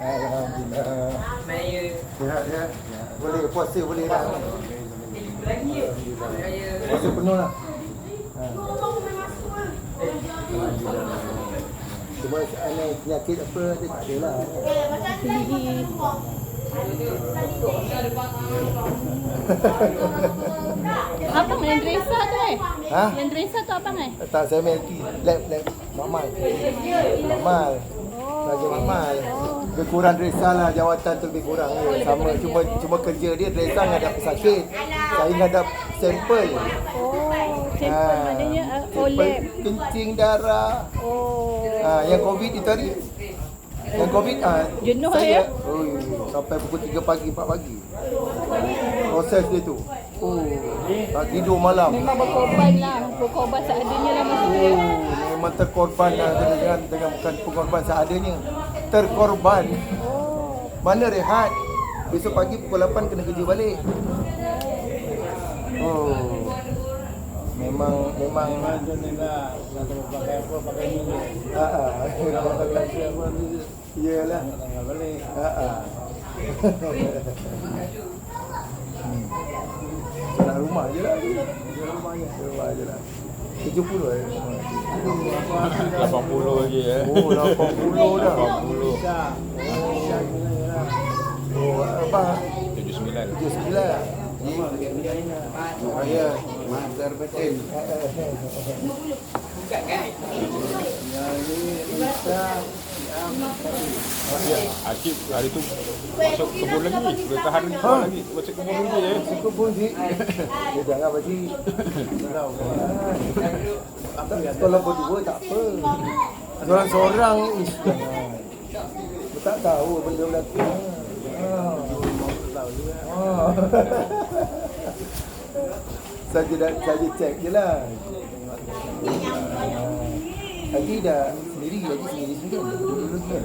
Alhamdulillah. Sihat ya. Boleh puasa boleh dah. Puasa penuh lah. Cuma aneh penyakit apa dia tak ada lah. Abang yang dresa tu Ha? Yang dresa tu abang Tak, saya melty. Lab Makmal. Makmal. Raja Makmal. Lebih kurang dresa lah, jawatan tu lebih kurang je. Sama, cuma kerja dia dresa ngadap pesakit. Saya ngadap sampel. Sampel maknanya Sampel kencing, darah. Yang COVID itu tadi. Yang COVID Jenuh saya, ya? sampai pukul 3 pagi, 4 pagi. Proses dia tu. Tak tidur malam. Memang berkorban lah. Berkorban seadanya lah masa tu. Memang terkorban lah dengan bukan pengorban seadanya. Terkorban. Mana rehat? Besok pagi pukul 8 kena kerja balik. Memang Alhamdulillah. Nak pakai apa, pakai ni. iyalah. Tak balik. Nak rumah je lah. Rumah je lah. 70 lah. 80 lagi ya. 80 dah. 80. Abang 79. 79. Ya, Master betul. Akib hari tu masuk kebun lagi. Boleh tahan lagi. Masuk kebun lagi ya. cukup pun sih. Dia jangan bagi. Kalau berdua tak apa. Seorang-seorang ni tak tahu benda berlaku. Saja cek je lah. Lagi dah sendiri kan. Dulu kan.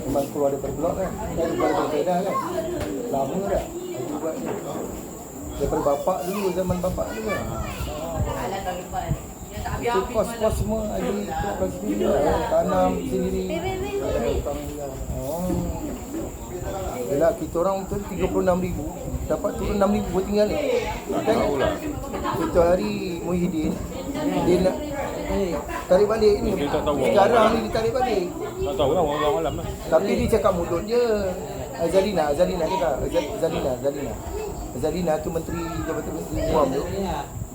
Memang keluar daripada blok kan. Keluar daripada pedah kan. Lama dah. Lagi buat ni. Daripada bapak dulu, zaman bapak dulu kan. Itu kos-kos semua Haji keluar sendiri lah. Tanam sendiri. Yelah, kita orang tu 36,000 dapat turun 6,000 buat tinggal ni. Kan? Itu hari Muhyiddin dia nak tarik balik ni. Dia tak tahu. Sekarang ni dia tarik balik. Tak tahu lah orang malam lah. Tapi dia cakap mulut je. Azalina cakap. Azalina tu Menteri Jabatan Menteri Guam tu.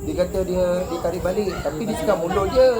Dia kata dia tarik balik. Tapi dia cakap mulut je.